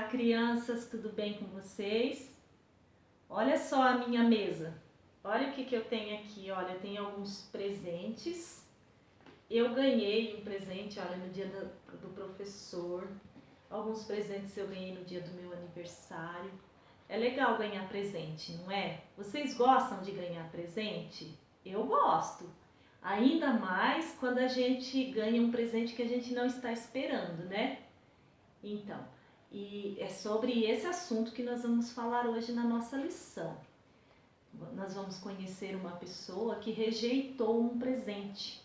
Crianças, tudo bem com vocês? Olha só a minha mesa. Olha o que eu tenho aqui. Olha, tem alguns presentes. Eu ganhei um presente, olha, no dia do professor. Alguns presentes eu ganhei no dia do meu aniversário. É legal ganhar presente, não é? Vocês gostam de ganhar presente? Eu gosto. Ainda mais quando a gente ganha um presente que a gente não está esperando, né? Então, e é sobre esse assunto que nós vamos falar hoje na nossa lição. Nós vamos conhecer uma pessoa que rejeitou um presente.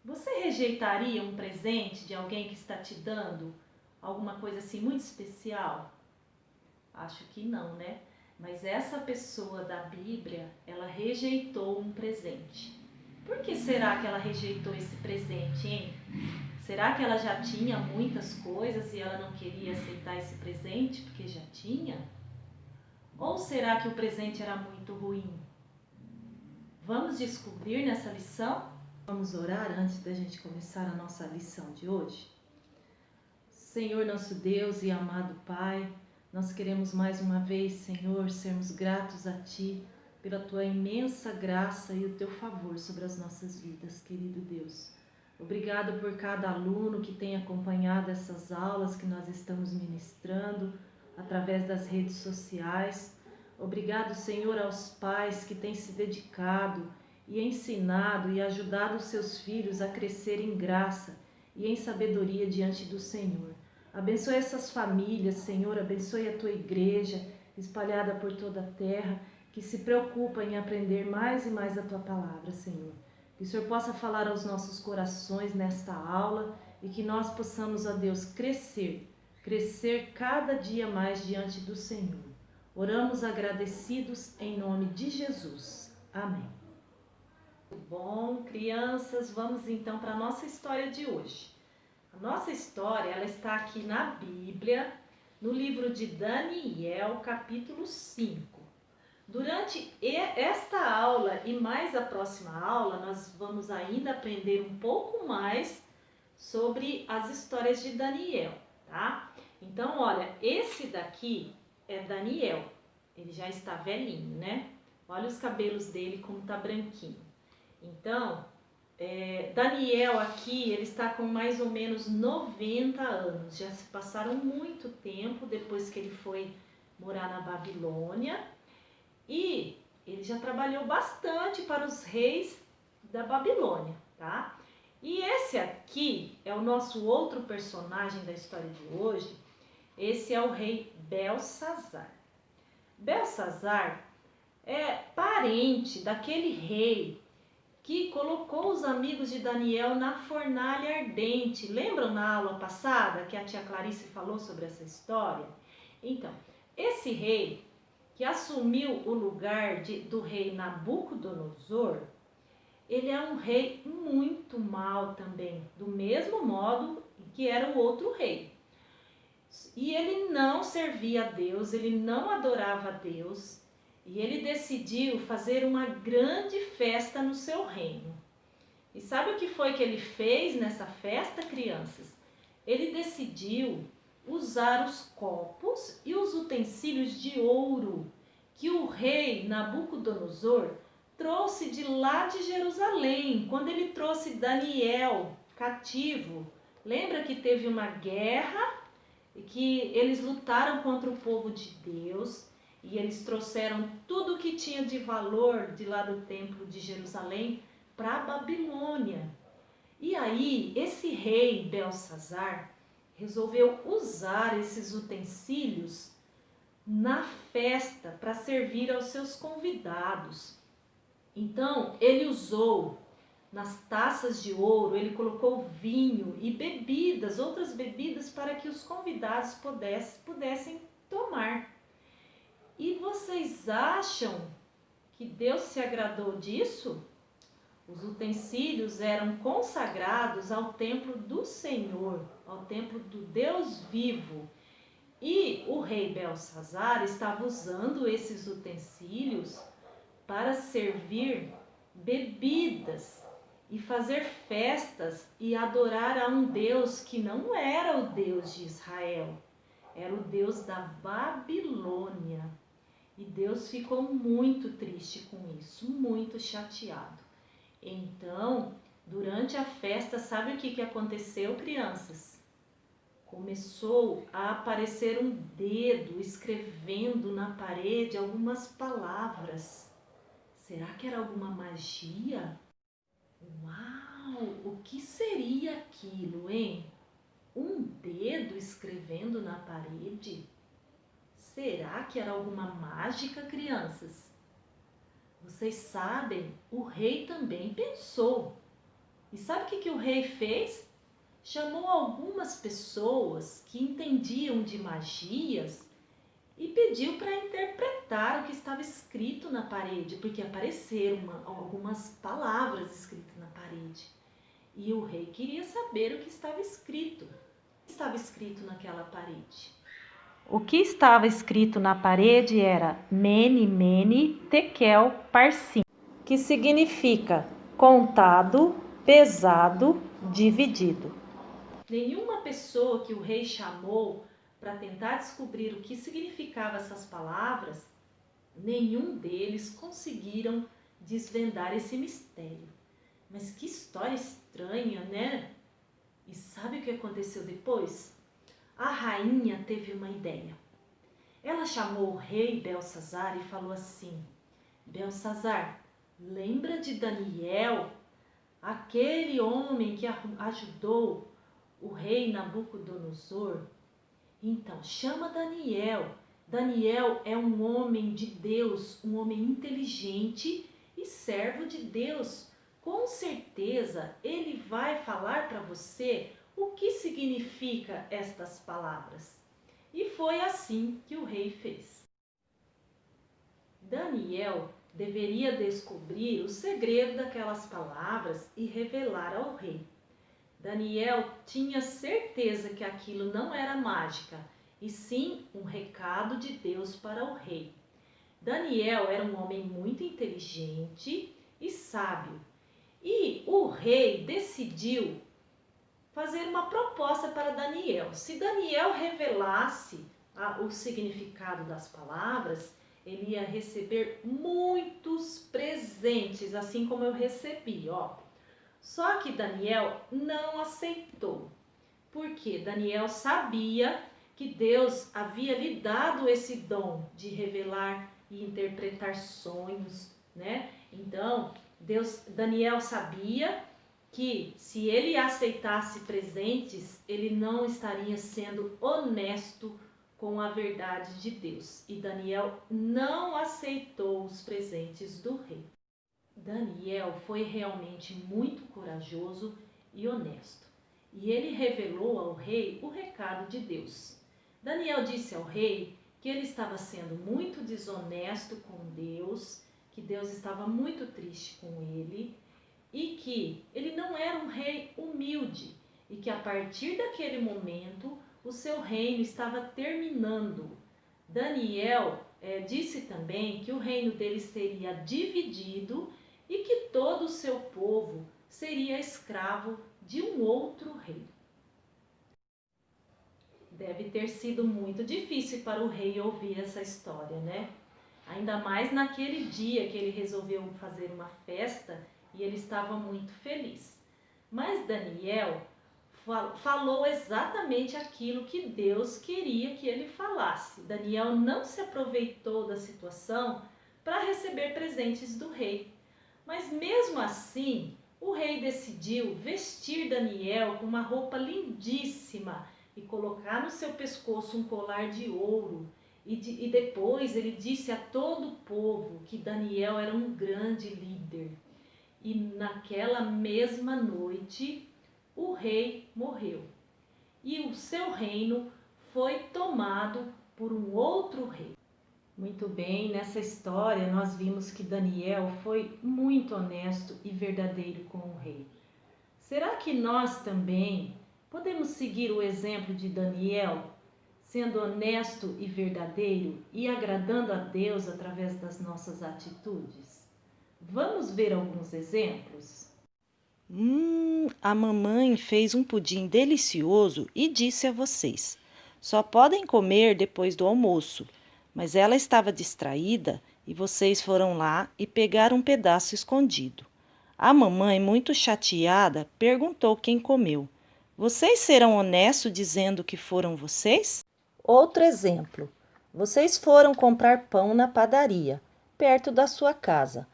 Você rejeitaria um presente de alguém que está te dando alguma coisa assim muito especial? Acho que não, né? Mas essa pessoa da Bíblia, ela rejeitou um presente. Por que será que ela rejeitou esse presente, hein? Será que ela já tinha muitas coisas e ela não queria aceitar esse presente porque já tinha? Ou será que o presente era muito ruim? Vamos descobrir nessa lição? Vamos orar antes da gente começar a nossa lição de hoje? Senhor nosso Deus e amado Pai, nós queremos mais uma vez, Senhor, sermos gratos a Ti pela Tua imensa graça e o Teu favor sobre as nossas vidas, querido Deus. Obrigado por cada aluno que tem acompanhado essas aulas que nós estamos ministrando através das redes sociais. Obrigado, Senhor, aos pais que têm se dedicado e ensinado e ajudado os seus filhos a crescer em graça e em sabedoria diante do Senhor. Abençoe essas famílias, Senhor, abençoe a Tua igreja espalhada por toda a terra, que se preocupa em aprender mais e mais a Tua palavra, Senhor. Que o Senhor possa falar aos nossos corações nesta aula e que nós possamos, ó Deus, crescer cada dia mais diante do Senhor. Oramos agradecidos em nome de Jesus. Amém. Bom, crianças, vamos então para a nossa história de hoje. A nossa história, ela está aqui na Bíblia, no livro de Daniel, capítulo 5. Durante esta aula e mais a próxima aula, nós vamos ainda aprender um pouco mais sobre as histórias de Daniel, tá? Então, olha, esse daqui é Daniel. Ele já está velhinho, né? Olha os cabelos dele como tá branquinho. Então, Daniel aqui, ele está com mais ou menos 90 anos. Já se passaram muito tempo depois que ele foi morar na Babilônia. E ele já trabalhou bastante para os reis da Babilônia, tá? E esse aqui é o nosso outro personagem da história de hoje. Esse é o rei Belsazar. Belsazar é parente daquele rei que colocou os amigos de Daniel na fornalha ardente. Lembram na aula passada que a tia Clarice falou sobre essa história? Então, esse rei que assumiu o lugar do rei Nabucodonosor, ele é um rei muito mau também, do mesmo modo que era o outro rei. E ele não servia a Deus, ele não adorava a Deus, e ele decidiu fazer uma grande festa no seu reino. E sabe o que foi que ele fez nessa festa, crianças? Ele decidiu usar os copos e os utensílios de ouro que o rei Nabucodonosor trouxe de lá de Jerusalém, quando ele trouxe Daniel cativo. Lembra que teve uma guerra e que eles lutaram contra o povo de Deus e eles trouxeram tudo o que tinha de valor de lá do templo de Jerusalém para a Babilônia. E aí, esse rei Belsazar resolveu usar esses utensílios na festa para servir aos seus convidados. Então, ele usou nas taças de ouro, ele colocou vinho e bebidas, outras bebidas para que os convidados pudessem tomar. E vocês acham que Deus se agradou disso? Os utensílios eram consagrados ao templo do Senhor, ao templo do Deus vivo. E o rei Belsazar estava usando esses utensílios para servir bebidas e fazer festas e adorar a um Deus que não era o Deus de Israel. era o deus da Babilônia. E Deus ficou muito triste com isso, muito chateado. Então, durante a festa, sabe o que aconteceu, crianças? Começou a aparecer um dedo escrevendo na parede algumas palavras. Será que era alguma magia? Uau! O que seria aquilo, hein? Um dedo escrevendo na parede? Será que era alguma mágica, crianças? Vocês sabem, o rei também pensou. E sabe o que o rei fez? Chamou algumas pessoas que entendiam de magias e pediu para interpretar o que estava escrito na parede, porque apareceram algumas palavras escritas na parede. E o rei queria saber o que estava escrito. O que estava escrito naquela parede? O que estava escrito na parede era Mene, Mene, Tekel, Parsim, que significa contado, pesado, dividido. Nenhuma pessoa que o rei chamou para tentar descobrir o que significavam essas palavras, nenhum deles conseguiram desvendar esse mistério. Mas que história estranha, né? E sabe o que aconteceu depois? A rainha teve uma ideia. Ela chamou o rei Belsazar e falou assim: Belsazar, lembra de Daniel, aquele homem que ajudou o rei Nabucodonosor? Então, chama Daniel. Daniel é um homem de Deus, um homem inteligente e servo de Deus. Com certeza, ele vai falar para você o que significa estas palavras. E foi assim que o rei fez. Daniel deveria descobrir o segredo daquelas palavras e revelar ao rei. Daniel tinha certeza que aquilo não era mágica, e sim um recado de Deus para o rei. Daniel era um homem muito inteligente e sábio, e o rei decidiu fazer uma proposta para Daniel. Se Daniel revelasse o significado das palavras, ele ia receber muitos presentes, assim como eu recebi, ó. Só que Daniel não aceitou, porque Daniel sabia que Deus havia lhe dado esse dom de revelar e interpretar sonhos, né? Então, Daniel sabia que se ele aceitasse presentes, ele não estaria sendo honesto com a verdade de Deus. E Daniel não aceitou os presentes do rei. Daniel foi realmente muito corajoso e honesto, e ele revelou ao rei o recado de Deus. Daniel disse ao rei que ele estava sendo muito desonesto com Deus, que Deus estava muito triste com ele e que ele não era um rei humilde e que a partir daquele momento o seu reino estava terminando. Daniel disse também que o reino dele seria dividido e que todo o seu povo seria escravo de um outro rei. Deve ter sido muito difícil para o rei ouvir essa história, né? Ainda mais naquele dia que ele resolveu fazer uma festa e ele estava muito feliz. Mas Daniel falou exatamente aquilo que Deus queria que ele falasse. Daniel não se aproveitou da situação para receber presentes do rei. Mas mesmo assim, o rei decidiu vestir Daniel com uma roupa lindíssima e colocar no seu pescoço um colar de ouro. E depois ele disse a todo o povo que Daniel era um grande líder. E naquela mesma noite, o rei morreu. E o seu reino foi tomado por um outro rei. Muito bem, nessa história nós vimos que Daniel foi muito honesto e verdadeiro com o rei. Será que nós também podemos seguir o exemplo de Daniel, sendo honesto e verdadeiro e agradando a Deus através das nossas atitudes? Vamos ver alguns exemplos? A mamãe fez um pudim delicioso e disse a vocês: só podem comer depois do almoço. Mas ela estava distraída e vocês foram lá e pegaram um pedaço escondido. A mamãe, muito chateada, perguntou quem comeu. Vocês serão honestos dizendo que foram vocês? Outro exemplo. Vocês foram comprar pão na padaria, perto da sua casa.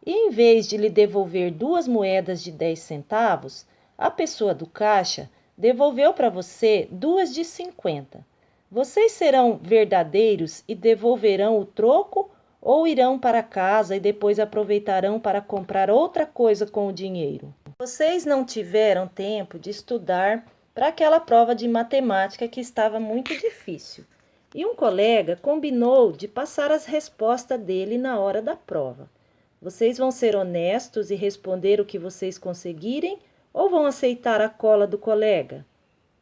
E em vez de lhe devolver 2 moedas de 10 centavos, a pessoa do caixa devolveu para você 2 de 50. Vocês serão verdadeiros e devolverão o troco ou irão para casa e depois aproveitarão para comprar outra coisa com o dinheiro? Vocês não tiveram tempo de estudar para aquela prova de matemática que estava muito difícil. E um colega combinou de passar as respostas dele na hora da prova. Vocês vão ser honestos e responder o que vocês conseguirem ou vão aceitar a cola do colega?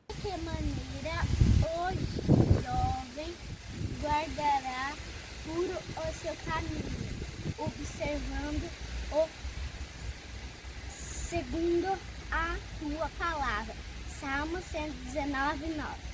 De que maneira o jovem guardará puro o seu caminho, observando o segundo a tua palavra. Salmo 119, 9.